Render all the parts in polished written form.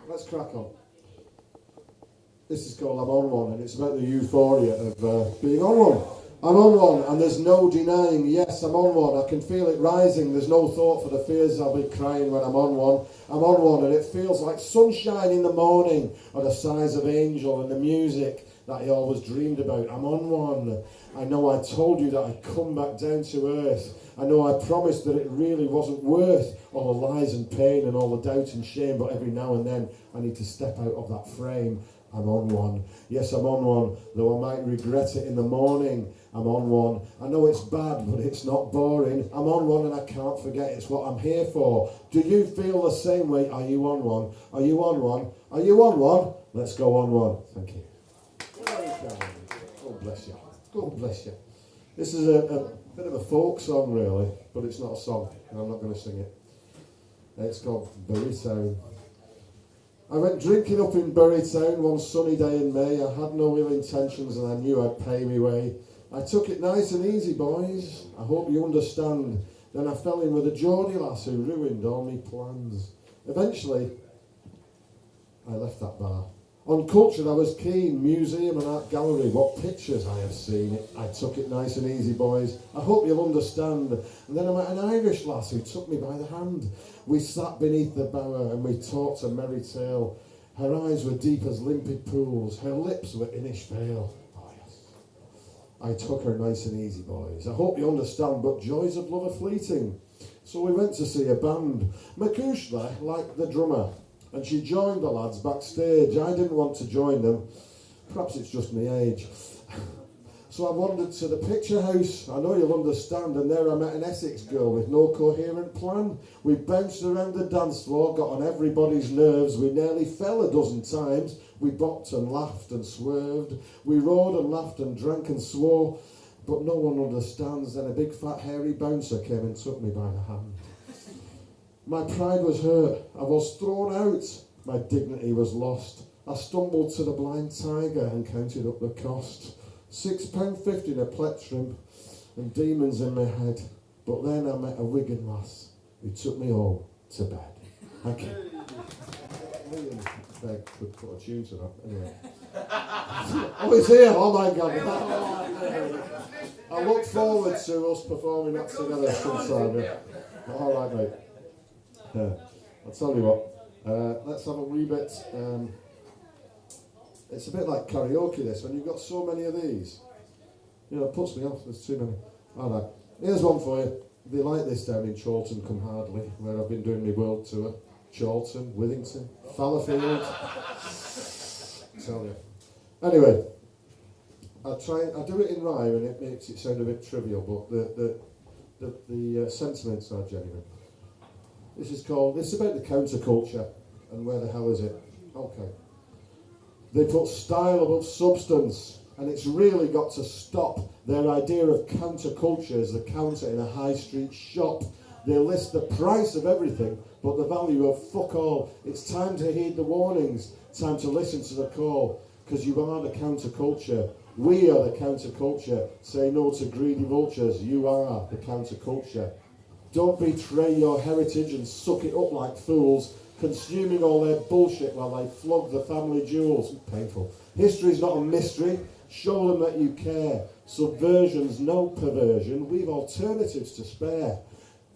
let's crack on. This is called I'm On One, and it's about the euphoria of being on one. I'm on one, and there's no denying, yes, I'm on one. I can feel it rising. There's no thought for the fears I'll be crying when I'm on one. I'm on one, and it feels like sunshine in the morning, or the size of angel and the music that he always dreamed about. I'm on one. I know I told you that I'd come back down to earth. I know I promised that it really wasn't worth all the lies and pain and all the doubt and shame, but every now and then I need to step out of that frame. I'm on one. Yes, I'm on one, though I might regret it in the morning. I'm on one. I know it's bad, but it's not boring. I'm on one and I can't forget it's what I'm here for. Do you feel the same way? Are you on one? Are you on one? Are you on one? Let's go on one. Thank you. God bless you. God bless you. This is a bit of a folk song, really, but it's not a song, and I'm not going to sing it. It's called Bury Town. I went drinking up in Bury Town one sunny day in May. I had no ill intentions and I knew I'd pay me way. I took it nice and easy, boys. I hope you understand. Then I fell in with a Geordie lass who ruined all my plans. Eventually, I left that bar. On culture I was keen, museum and art gallery, what pictures I have seen. I took it nice and easy, boys. I hope you'll understand. And then I met an Irish lass who took me by the hand. We sat beneath the bower and we talked a merry tale. Her eyes were deep as limpid pools, her lips were Inish Vale. Oh yes. I took her nice and easy, boys. I hope you understand, but joys of love are fleeting. So we went to see a band. Makushla liked the drummer, and she joined the lads backstage. I didn't want to join them. Perhaps it's just my age. So I wandered to the picture house. I know you'll understand. And there I met an Essex girl with no coherent plan. We bounced around the dance floor, got on everybody's nerves. We nearly fell a dozen times. We bopped and laughed and swerved. We roared and laughed and drank and swore. But no one understands. Then a big fat hairy bouncer came and took me by the hand. My pride was hurt. I was thrown out. My dignity was lost. I stumbled to the blind tiger and counted up the cost. £6.50 in a plectrum and demons in my head. But then I met a Wigan lass who took me home to bed. Thank you. William Begg could put a tune to that. Anyway. Oh, it's here. Oh my God. I look forward to us performing that together sometime. Yeah. All right, mate. I'll tell you what, let's have a wee bit, it's a bit like karaoke this, when you've got so many of these, you know, it puts me off, there's too many. Alright, here's one for you. They like this down in Chorlton, come Hardly, where I've been doing my world tour. Chorlton, Withington, Fallowfield, tell you. Anyway, I do it in rhyme and it makes it sound a bit trivial, but the sentiments are genuine. This is about the counterculture, and where the hell is it? Okay. They put style above substance, and it's really got to stop. Their idea of counterculture is the counter in a high street shop. They list the price of everything, but the value of fuck all. It's time to heed the warnings, time to listen to the call, because you are the counterculture. We are the counterculture. Say no to greedy vultures. You are the counterculture. Don't betray your heritage and suck it up like fools, consuming all their bullshit while they flog the family jewels. Painful. History's not a mystery. Show them that you care. Subversion's no perversion. We've alternatives to spare.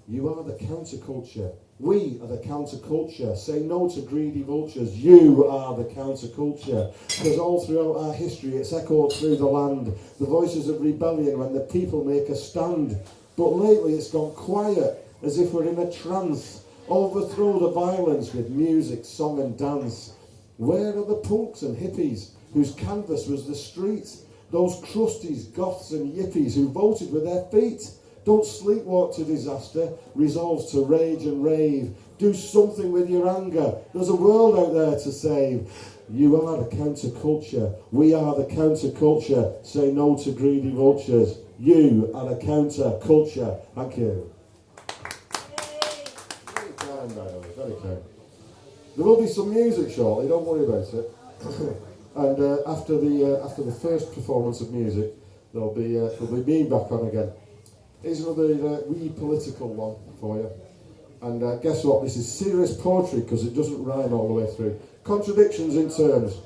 You are the counterculture. We are the counterculture. Say no to greedy vultures. You are the counterculture. Because all throughout our history it's echoed through the land. The voices of rebellion when the people make a stand. But lately it's gone quiet, as if we're in a trance. Overthrow the violence with music, song and dance. Where are the punks and hippies whose canvas was the street? Those crusties, goths and yippies who voted with their feet? Don't sleepwalk to disaster, resolve to rage and rave. Do something with your anger. There's a world out there to save. You are the counterculture. We are the counterculture. Say no to greedy vultures. You are the counterculture. Thank you. Very kind, by the way. Very kind. There will be some music shortly. Don't worry about it. And after the first performance of music, there'll be me back on again. Here's another wee political one for you. And guess what? This is serious poetry because it doesn't rhyme all the way through. Contradictions in terms,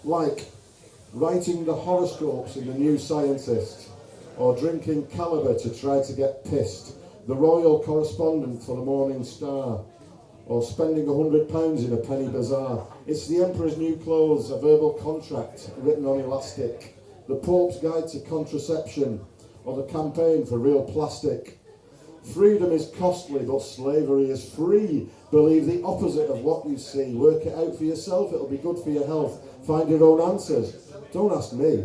like writing the horoscopes in the New Scientist, or drinking Caliber to try to get pissed, the royal correspondent for the Morning Star, or spending £100 in a penny bazaar. It's the Emperor's New Clothes, a verbal contract written on elastic, the Pope's Guide to Contraception, or the campaign for real plastic. Freedom is costly, but slavery is free. Believe the opposite of what you see. Work it out for yourself, it'll be good for your health. Find your own answers. Don't ask me.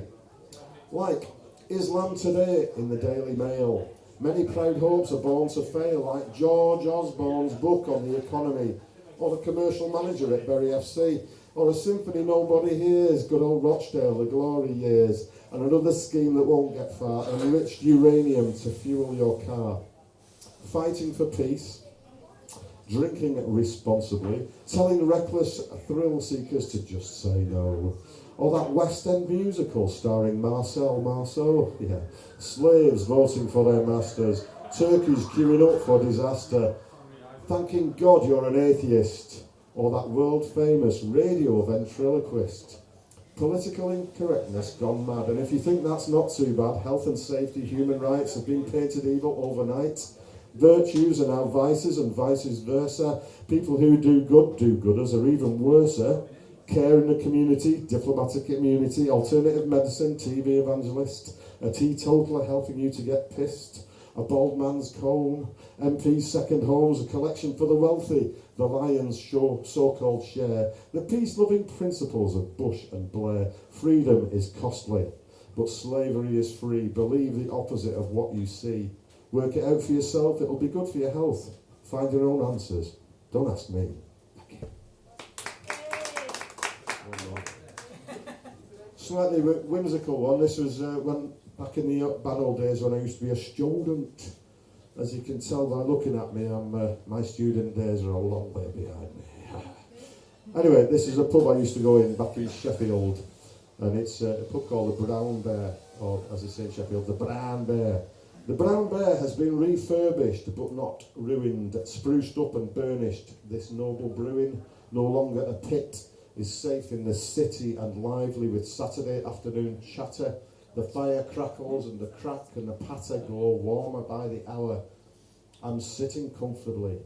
Like Islam Today in the Daily Mail. Many proud hopes are born to fail, like George Osborne's book on the economy, or the commercial manager at Bury FC, or a symphony nobody hears, good old Rochdale, the glory years, and another scheme that won't get far, enriched uranium to fuel your car. Fighting for peace, drinking responsibly, telling reckless thrill seekers to just say no. Or that West End musical starring Marcel Marceau, slaves voting for their masters, turkeys queuing up for disaster, thanking God you're an atheist, or that world-famous radio ventriloquist. Political incorrectness gone mad, and if you think that's not too bad, health and safety, human rights have been painted evil overnight. Virtues are now vices and vice versa. People who do gooders are even worser. Care in the community, diplomatic immunity, alternative medicine, TV evangelist, a teetotaler helping you to get pissed, a bald man's comb, MP's second homes, a collection for the wealthy, the lion's so-called share, the peace-loving principles of Bush and Blair. Freedom is costly, but slavery is free. Believe the opposite of what you see. Work it out for yourself, it'll be good for your health. Find your own answers. Don't ask me. Slightly whimsical one. This was when back in the bad old days when I used to be a student. As you can tell by looking at me, my student days are a long way behind me. Anyway, this is a pub I used to go in back in Sheffield, and it's a pub called the Brown Bear, or as they say in Sheffield, the Brown Bear. The Brown Bear has been refurbished but not ruined, spruced up and burnished. This noble brewing, no longer a pit, is safe in the city and lively with Saturday afternoon chatter. The fire crackles and the crack and the patter grow warmer by the hour. I'm sitting comfortably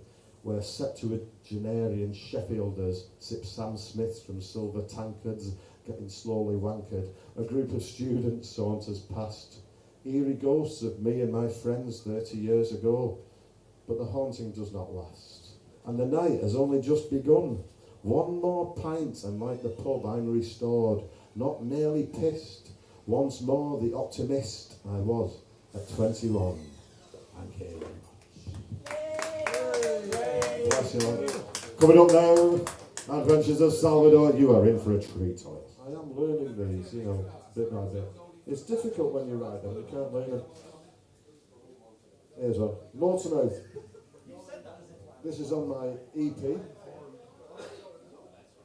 where septuagenarian Sheffielders sip Sam Smiths from silver tankards, getting slowly wankered. A group of students saunters past. Eerie ghosts of me and my friends 30 years ago. But the haunting does not last. And the night has only just begun. One more pint and like the pub I'm restored, not nearly pissed. Once more the optimist I was at 21. Thank you very much. Bless you all. Coming up now, Adventures of Salvador. You are in for a treat. I am learning these, bit by bit. It's difficult when you write them, you can't learn them. Here's one. Mortemouth. This is on my EP.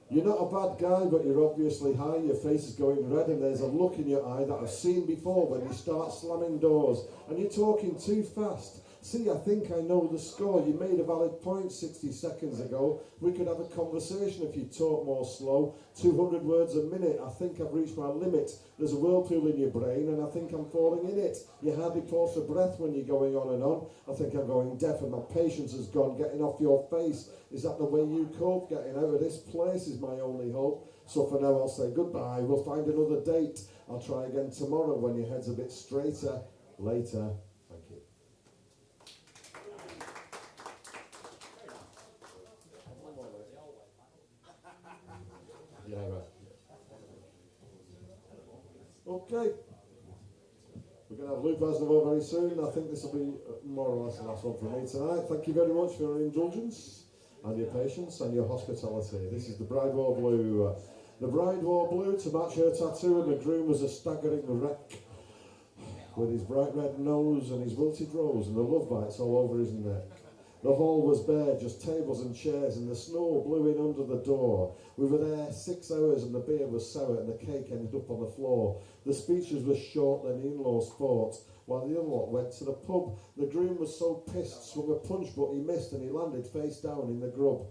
You're not a bad guy, but you're obviously high. Your face is going red and there's a look in your eye that I've seen before when you start slamming doors. And you're talking too fast. See, I think I know the score. You made a valid point 60 seconds ago. We could have a conversation if you talk more slow. 200 words a minute. I think I've reached my limit. There's a whirlpool in your brain and I think I'm falling in it. You hardly pause for breath when you're going on and on. I think I'm going deaf and my patience has gone. Getting off your face. Is that the way you cope? Getting out of this place is my only hope. So for now I'll say goodbye. We'll find another date. I'll try again tomorrow when your head's a bit straighter. Later. Thank you. Yeah, right. Okay. We're going to have Luke Asnavour very soon. I think this will be more or less the last one from me tonight. Thank you very much for your indulgence and your patience and your hospitality. This is the Bride Wore Blue. The bride wore blue to match her tattoo, and the groom was a staggering wreck with his bright red nose and his wilted rose and the love bites all over his neck. The hall was bare, just tables and chairs, and the snow blew in under the door. We were there 6 hours, and the beer was sour, and the cake ended up on the floor. The speeches were short, then the in-laws fought, while the other lot went to the pub. The groom was so pissed, swung a punch, but he missed, and he landed face down in the grub.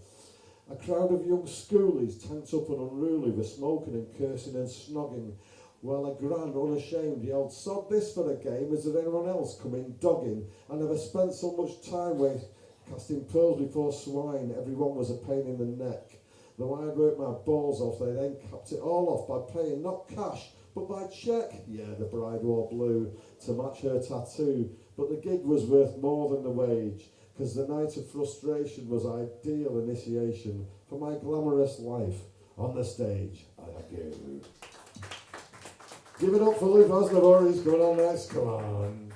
A crowd of young schoolies, tense up and unruly, were smoking and cursing and snogging. Well, a grand, unashamed, yelled, "Sod this for a game, is there anyone else coming dogging? I never spent so much time casting pearls before swine, everyone was a pain in the neck. Though I'd worked my balls off, they then capped it all off by paying not cash, but by cheque. Yeah, the bride wore blue to match her tattoo, but the gig was worth more than the wage, because the night of frustration was ideal initiation for my glamorous life on the stage. I give it up for Luke Osnabrugh, he's coming on next, come on.